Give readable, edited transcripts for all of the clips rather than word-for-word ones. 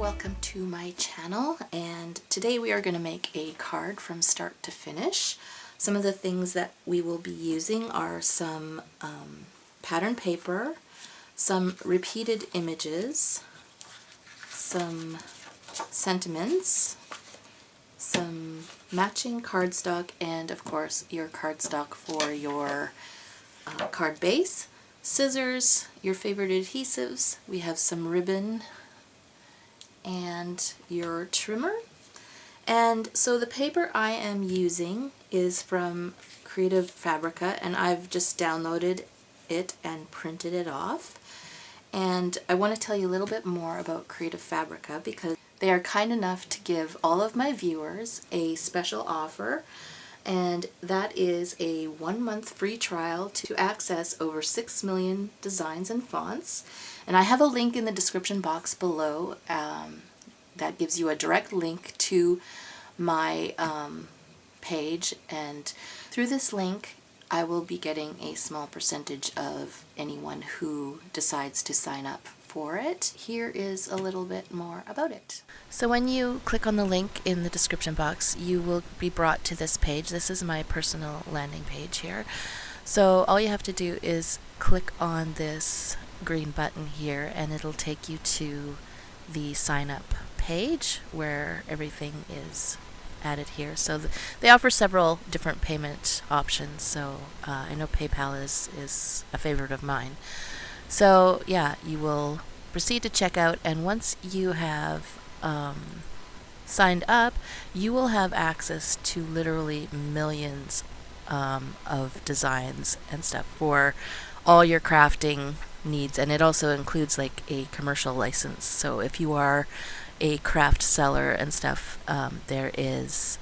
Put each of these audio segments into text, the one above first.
welcome to my channel, and today we are going to make a card from start to finish. Some of the things that we will be using are some pattern paper, some repeated images, some sentiments, some matching cardstock, and of course your cardstock for your card base, scissors, your favorite adhesives, we have some ribbon, and your trimmer. And so the paper I am using is from Creative Fabrica, and I've just downloaded it and printed it off. And I want to tell you a little bit more about Creative Fabrica because they are kind enough to give all of my viewers a special offer, and that is a 1-month free trial to access over 6 million designs and fonts. And I have a link in the description box below that gives you a direct link to my page, and through this link I will be getting a small percentage of anyone who decides to sign up for it. Here is a little bit more about it. So when you click on the link in the description box, you will be brought to this page. This is my personal landing page here. So all you have to do is click on this green button here and it'll take you to the sign up page where everything is added here. So they offer several different payment options, so I know PayPal is a favorite of mine. So yeah, you will proceed to checkout, and once you have signed up, you will have access to literally millions of designs and stuff for all your crafting needs, and it also includes like a commercial license. So if you are a craft seller and stuff, there is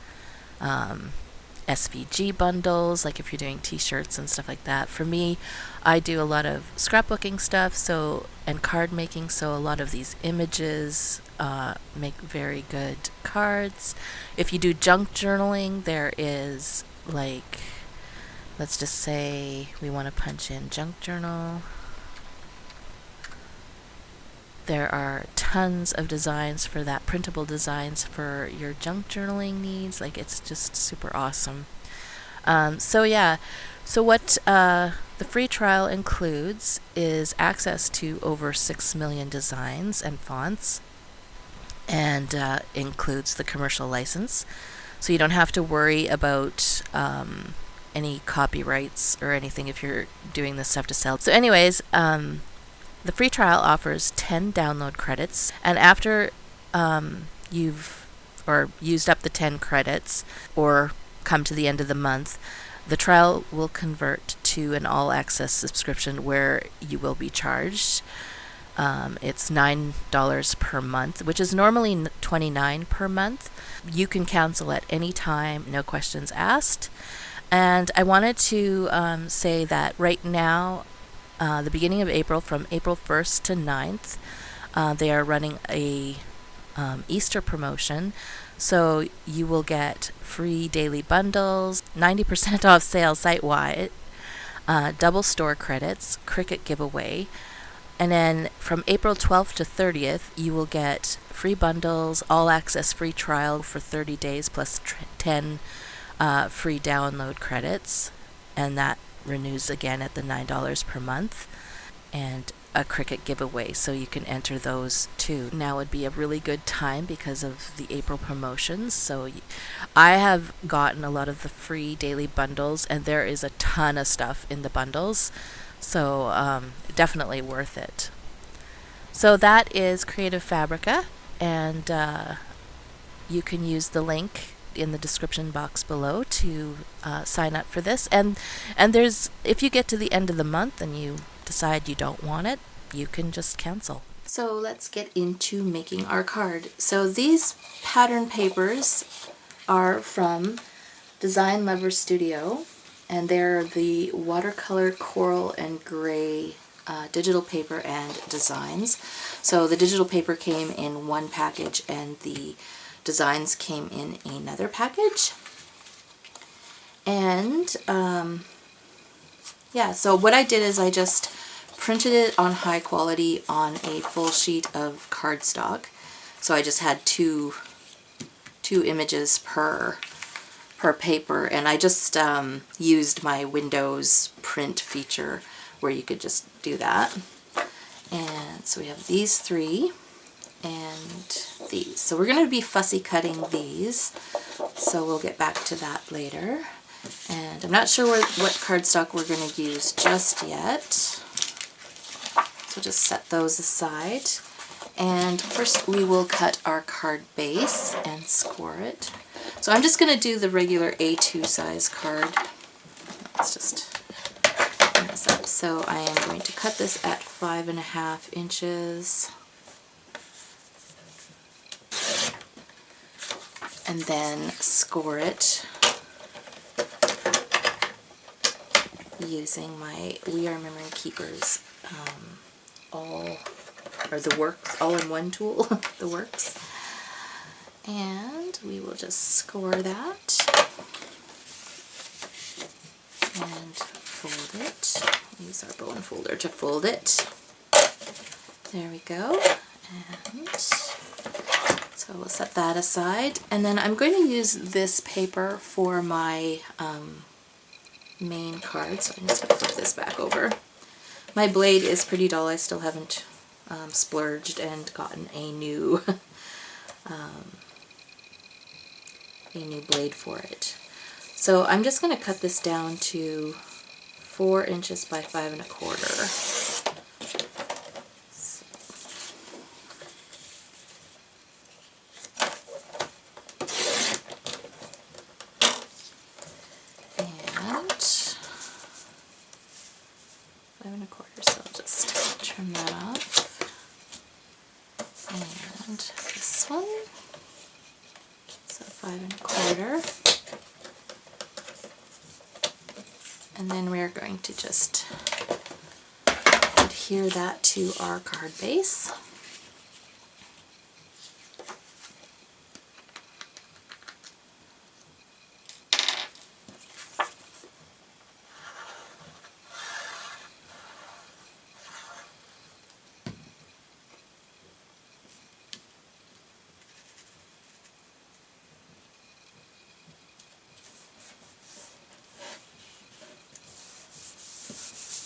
SVG bundles, like if you're doing t-shirts and stuff like that. For me, I do a lot of scrapbooking stuff, so, and card making, so a lot of these images make very good cards. If you do junk journaling, there is, like, let's just say we want to punch in junk journal. There are tons of designs for that, printable designs for your junk journaling needs. Like, it's just super awesome. So yeah, so what the free trial includes is access to over 6 million designs and fonts, and includes the commercial license. So you don't have to worry about any copyrights or anything if you're doing this stuff to sell. So anyways, the free trial offers 10 download credits, and after you've used up the 10 credits or come to the end of the month, the trial will convert to an all-access subscription where you will be charged. It's $9 per month, which is normally $29 per month. You can cancel at any time, no questions asked. And I wanted to say that right now, the beginning of April, from April 1st to 9th, they are running a Easter promotion. So you will get free daily bundles, 90% off sale site-wide, double store credits, Cricut giveaway, and then from April 12th to 30th, you will get free bundles, all-access free trial for 30 days, plus 10 free download credits, and that renews again at the $9 per month, and a Cricut giveaway, so you can enter those too. Now would be a really good time because of the April promotions. So I have gotten a lot of the free daily bundles, and there is a ton of stuff in the bundles, so definitely worth it. So that is Creative Fabrica, and you can use the link in the description box below to sign up for this, and there's, if you get to the end of the month and you decide you don't want it, you can just cancel. So let's get into making our card. So these pattern papers are from Design Lover Studio, and they're the watercolor coral and gray digital paper and designs. So the digital paper came in one package and the designs came in another package. And yeah, so what I did is I just printed it on high quality on a full sheet of cardstock. So I just had two images per paper, and I just used my Windows print feature where you could just do that. And so we have these three and these. So we're going to be fussy cutting these, so we'll get back to that later. And I'm not sure what cardstock we're going to use just yet, so just set those aside. And first we will cut our card base and score it. So I'm just going to do the regular A2 size card. Let's just bring this up. So I am going to cut this at 5.5 inches. And then score it using my We Are Memory Keepers all-in-one tool, the Works. And we will just score that and fold it. Use our bone folder to fold it. There we go. And so we'll set that aside. And then I'm going to use this paper for my main card. So I'm just going to flip this back over. My blade is pretty dull. I still haven't splurged and gotten a new blade for it. So I'm just going to cut this down to 4 inches by 5.25. And 5.25, so I'll just trim that off. And this one, so 5.25. And then we're going to just adhere that to our card base.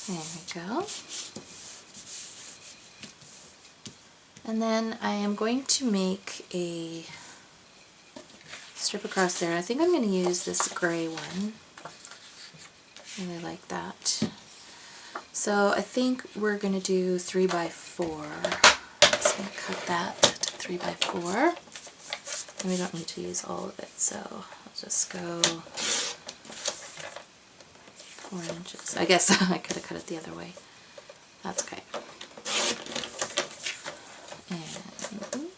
There we go. And then I am going to make a strip across there. I think I'm going to use this gray one. Really like that. So I think we're going to do 3 by 4. I'm just going to cut that to 3 by 4. And we don't need to use all of it, so I'll just go 4 inches. I guess I could have cut it the other way. That's okay. And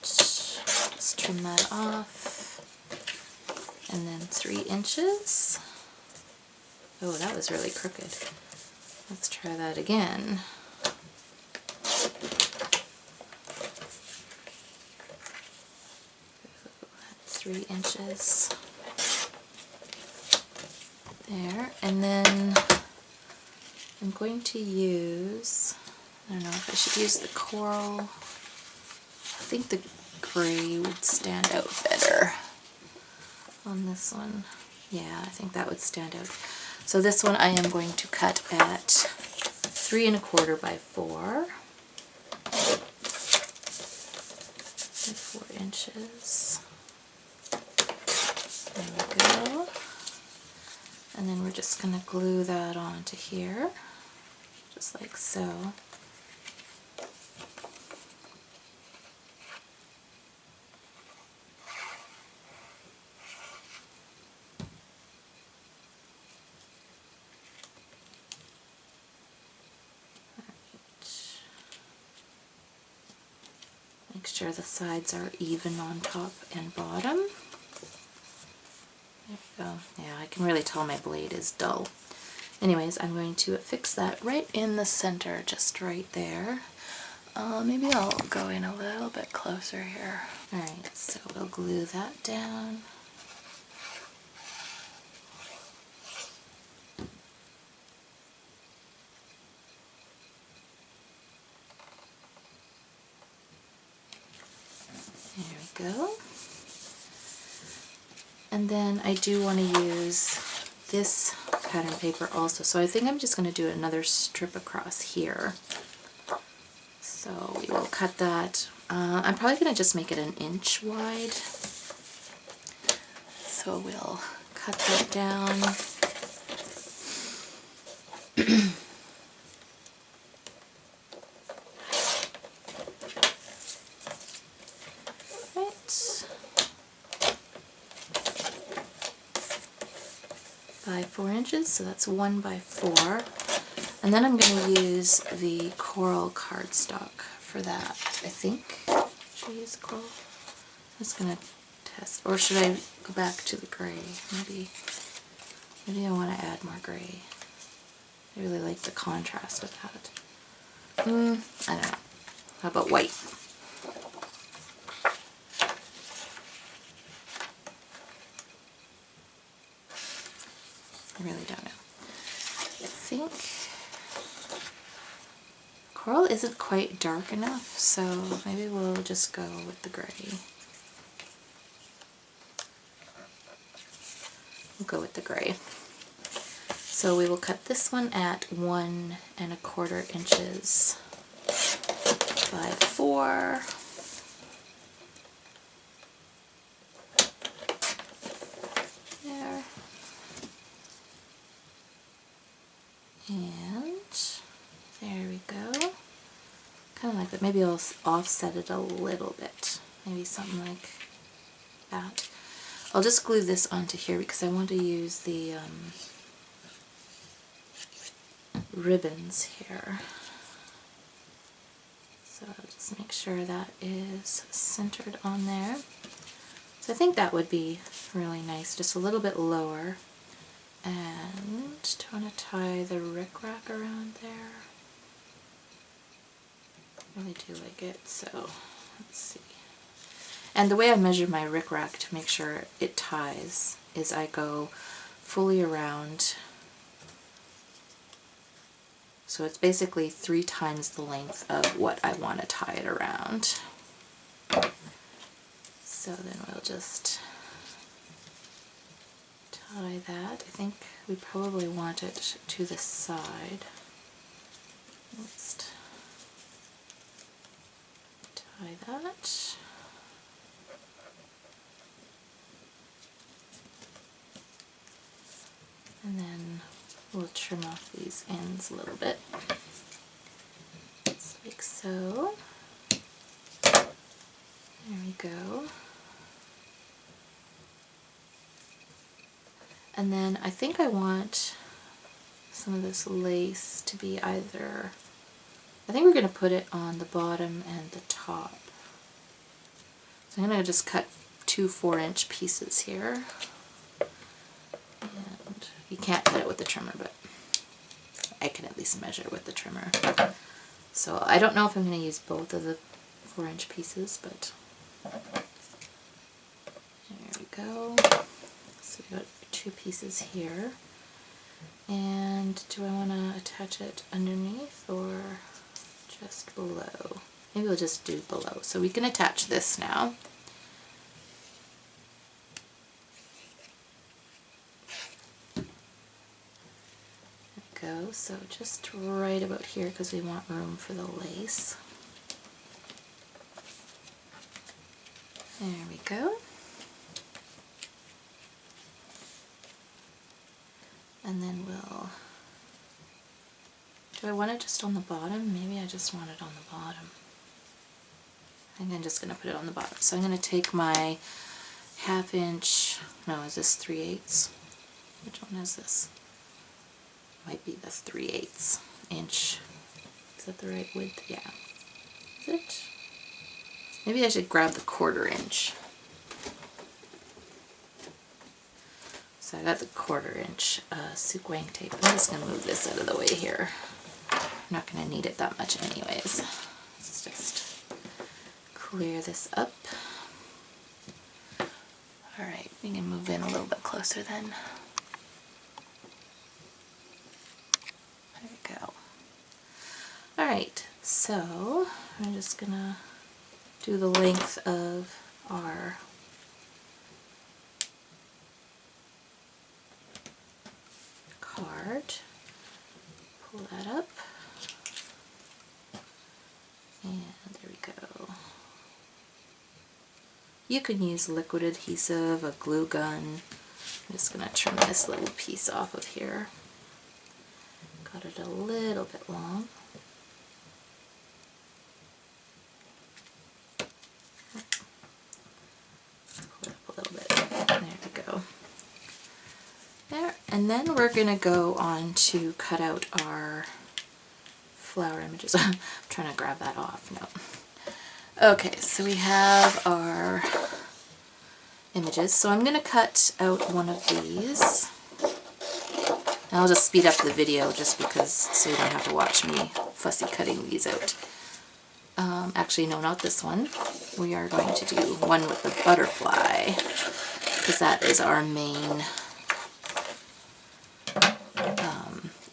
just trim that off. And then 3 inches. Oh, that was really crooked. Let's try that again. 3 inches. There, and then I'm going to use, I don't know if I should use the coral. I think the gray would stand out better on this one. Yeah, I think that would stand out. So this one I am going to cut at 3.25 by 4. 4 inches. There we go. And then we're just going to glue that onto here, just like so. Make sure the sides are even on top and bottom. There we go. Yeah, I can really tell my blade is dull. Anyways, I'm going to fix that right in the center, just right there. Maybe I'll go in a little bit closer here. Alright, so we'll glue that down. There And then I do want to use this pattern paper also. So I think I'm just going to do another strip across here. So we will cut that. I'm probably going to just make it an inch wide. So we'll cut that down. By 4 inches, so that's 1 by 4. And then I'm going to use the coral cardstock for that, I think. Should I use the coral? I'm just going to test. Or should I go back to the gray? Maybe I want to add more gray. I really like the contrast of that. I don't know. How about white? I really don't know. I think coral isn't quite dark enough, so maybe we'll just go with the gray. We'll go with the gray. So we will cut this one at 1 1/4 inches by 4. There. And there we go. Kind of like that. Maybe I'll offset it a little bit. Maybe something like that. I'll just glue this onto here because I want to use the ribbons here. So I'll just make sure that is centered on there. So I think that would be really nice, just a little bit lower. And do I want to tie the rickrack around there? I really do like it, so let's see. And the way I measure my rickrack to make sure it ties is I go fully around. So it's basically 3 times the length of what I want to tie it around. So then we'll just tie that. I think we probably want it to the side. Let's tie that. And then we'll trim off these ends a little bit. Just like so. There we go. And then I think I want some of this lace to be either, I think we're going to put it on the bottom and the top. So I'm going to just cut 2 4-inch pieces here. And you can't cut it with the trimmer, but I can at least measure with the trimmer. So I don't know if I'm going to use both of the 4-inch pieces, but there we go. So we got 2 pieces here. And do I want to attach it underneath or just below? Maybe we'll just do below. So we can attach this now. There we go. So just right about here because we want room for the lace. There we go. And then we'll, do I want it just on the bottom? Maybe I just want it on the bottom. I think I'm just going to put it on the bottom. So I'm going to take my 1/2 inch, no, is this 3/8? Which one is this? Might be the 3/8 inch. Is that the right width? Yeah. Is it? Maybe I should grab the 1/4 inch. So I got the 1/4 inch Sukwang tape. I'm just going to move this out of the way here. I'm not going to need it that much anyways. Let's just clear this up. Alright, we can move in a little bit closer then. There we go. Alright, so I'm just going to do the length of our card. Pull that up. And there we go. You can use liquid adhesive, a glue gun. I'm just going to trim this little piece off of here. Got it a little bit long. Pull it up a little bit. There we go. There. And then we're going to go on to cut out our flower images. I'm trying to grab that off. No. Okay, so we have our images. So I'm going to cut out one of these. And I'll just speed up the video just because, so you don't have to watch me fussy cutting these out. Actually, no, not this one. We are going to do one with the butterfly because that is our main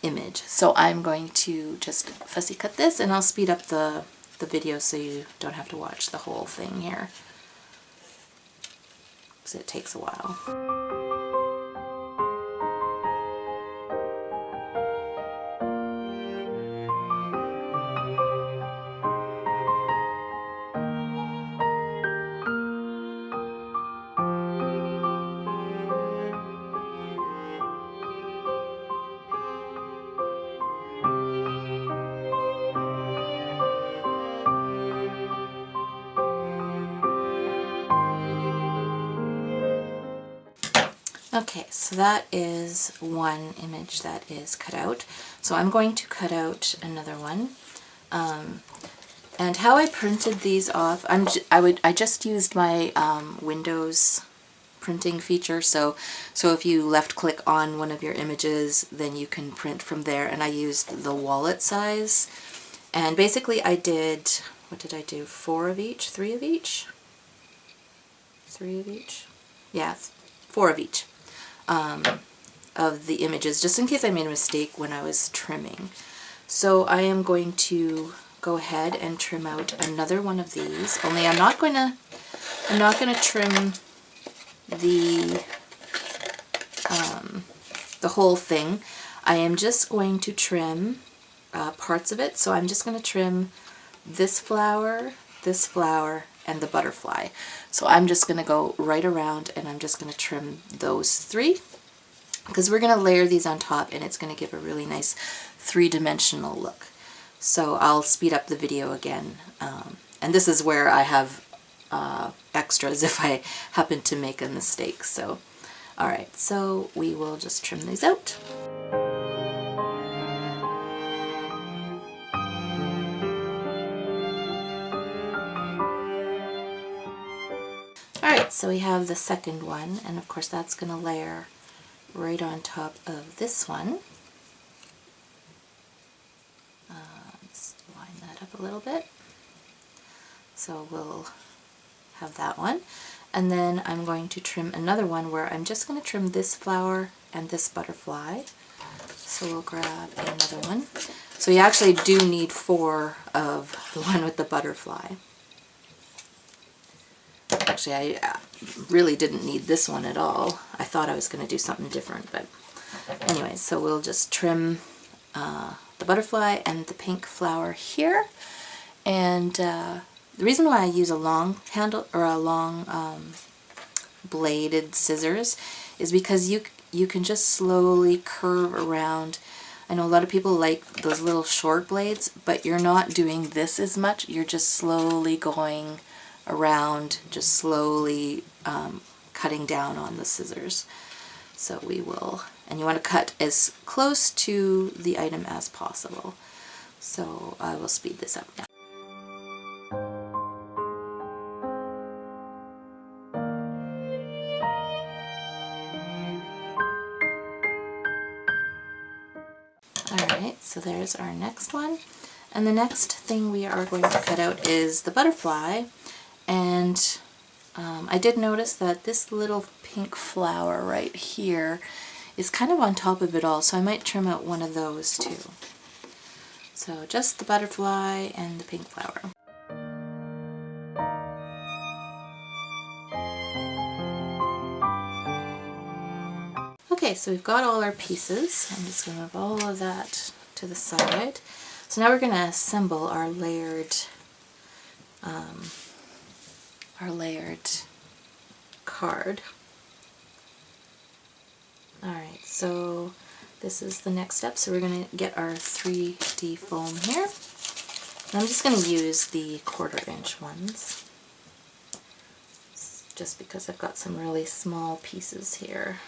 image. So I'm going to just fussy cut this, and I'll speed up the video so you don't have to watch the whole thing here because it takes a while. Okay, so that is one image that is cut out. So I'm going to cut out another one. And how I printed these off, I just used my Windows printing feature. So if you left click on one of your images, then you can print from there. And I used the wallet size. And basically I did, what did I do? 4 of each? 3 of each? 3 of each? Yeah, 4 of each. Of the images, just in case I made a mistake when I was trimming. So I am going to go ahead and trim out another one of these. Only I'm not gonna trim the whole thing. I am just going to trim parts of it. So I'm just going to trim this flower, and the butterfly. So I'm just going to go right around and I'm just going to trim those 3 because we're going to layer these on top and it's going to give a really nice 3-dimensional look. So I'll speed up the video again. And this is where I have extras if I happen to make a mistake. So, alright, so we will just trim these out. Alright, so we have the second one, and of course that's going to layer right on top of this one. Just line that up a little bit. So we'll have that one. And then I'm going to trim another one where I'm just going to trim this flower and this butterfly. So we'll grab another one. So you actually do need 4 of the one with the butterfly. Actually, I really didn't need this one at all. I thought I was going to do something different, but anyway, so we'll just trim the butterfly and the pink flower here. And the reason why I use a long handle or a long bladed scissors is because you can just slowly curve around. I know a lot of people like those little short blades, but you're not doing this as much. You're just slowly going around, just slowly cutting down on the scissors. So we will, and you want to cut as close to the item as possible. So I will speed this up now. Alright, so there's our next one. And the next thing we are going to cut out is the butterfly. And I did notice that this little pink flower right here is kind of on top of it all, so I might trim out one of those too. So just the butterfly and the pink flower. Okay, Okay, so we've got all our pieces. I'm just going to move all of that to the side. So now we're going to assemble our layered card. Alright, so this is the next step. So we're going to get our 3D foam here. And I'm just going to use the 1/4 inch ones, just because I've got some really small pieces here.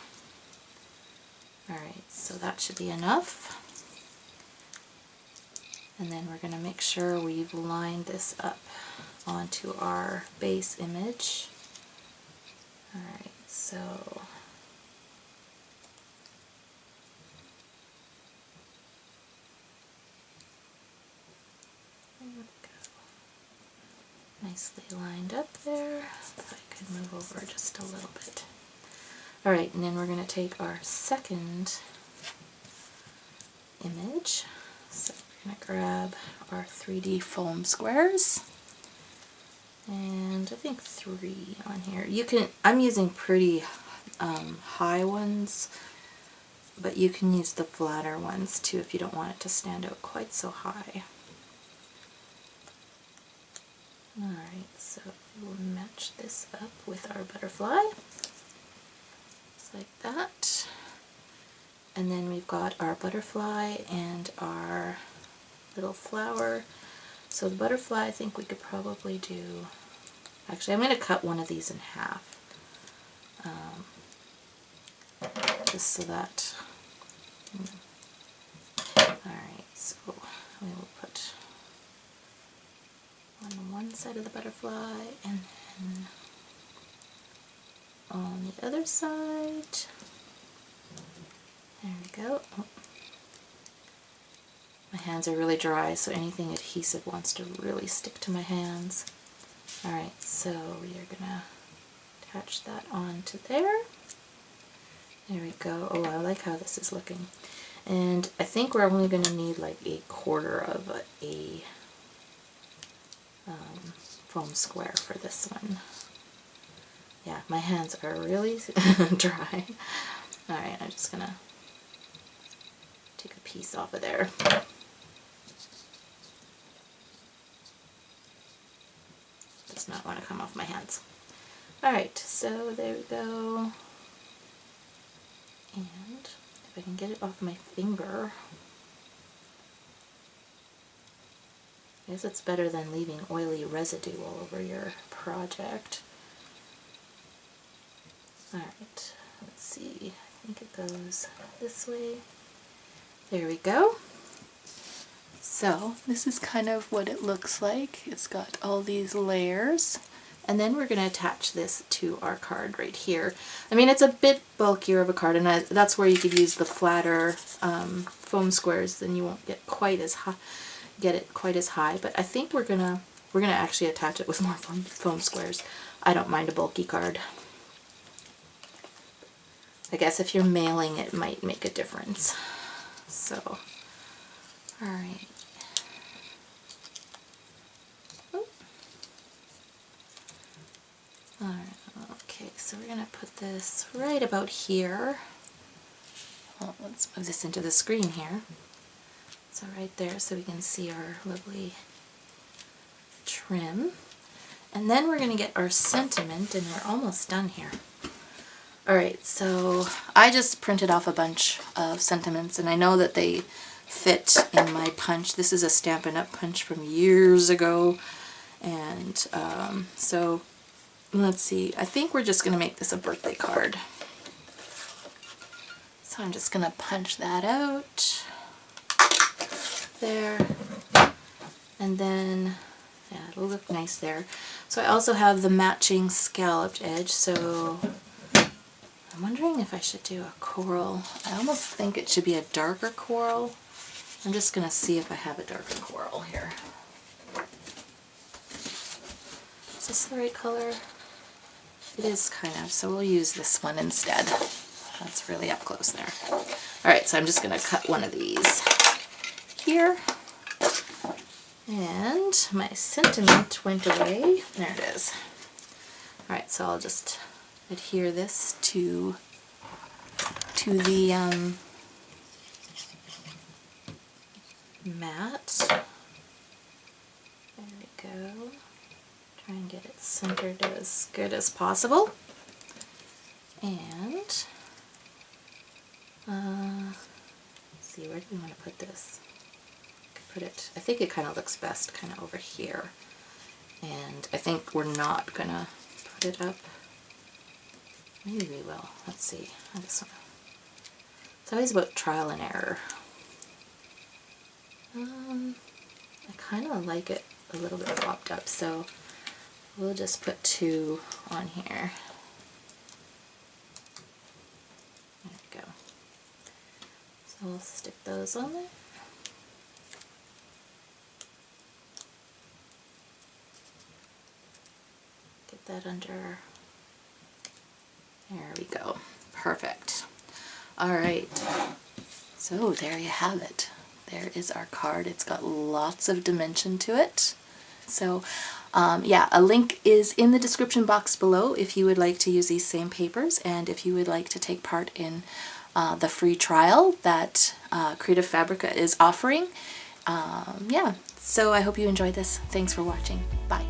Alright, so that should be enough. And then we're going to make sure we've lined this up onto our base image. Alright, so there we go. Nicely lined up there. If I could move over just a little bit. Alright, and then we're going to take our second image. So we're going to grab our 3D foam squares. And I think 3 on here. You can, I'm using pretty high ones, but you can use the flatter ones too if you don't want it to stand out quite so high. Alright, so we'll match this up with our butterfly. Just like that. And then we've got our butterfly and our little flower. So the butterfly, I think we could probably do, actually I'm going to cut one of these in half, just so that, alright, so we will put on one side of the butterfly and then on the other side. There we go. Oh. My hands are really dry, so anything adhesive wants to really stick to my hands. Alright, so we are going to attach that onto there. There we go. Oh, I like how this is looking. And I think we're only going to need like 1/4 of a foam square for this one. Yeah, my hands are really dry. Alright, I'm just going to take a piece off of there. Does not want to come off my hands. Alright, so there we go. And if I can get it off my finger, I guess it's better than leaving oily residue all over your project. Alright, let's see. I think it goes this way. There we go. So this is kind of what it looks like. It's got all these layers. And then we're going to attach this to our card right here. I mean, it's a bit bulkier of a card, and that's where you could use the flatter foam squares. Then you won't get quite as high, But I think we're gonna actually attach it with more foam squares. I don't mind a bulky card. I guess if you're mailing, it might make a difference. So, all right. Alright, okay, so we're going to put this right about here. Well, let's move this into the screen here. So right there, so we can see our lovely trim. And then we're going to get our sentiment, and we're almost done here. Alright, so I just printed off a bunch of sentiments, and I know that they fit in my punch. This is a Stampin' Up! Punch from years ago, and so let's see, I think we're just going to make this a birthday card. So I'm just going to punch that out there, and then, yeah, it'll look nice there. So I also have the matching scalloped edge, so I'm wondering if I should do a coral. I almost think it should be a darker coral. I'm just going to see if I have a darker coral here. Is this the right color? It is kind of, so we'll use this one instead. That's really up close there. Alright, so I'm just going to cut one of these here. And my sentiment went away. There it is. Alright, so I'll just adhere this to to the mat. There we go. Try and get it centered as good as possible. And let's see, where do we want to put this? Put it, I think it kind of looks best kind of over here. And I think we're not gonna put it up. Maybe we will. Let's see. It's always about trial and error. I kind of like it a little bit popped up, so we'll just put 2 on here. There we go. So we'll stick those on there. Get that under. There we go. Perfect. All right. So there you have it. There is our card. It's got lots of dimension to it. So yeah, a link is in the description box below if you would like to use these same papers and if you would like to take part in the free trial that Creative Fabrica is offering. Yeah, so I hope you enjoyed this. Thanks for watching. Bye.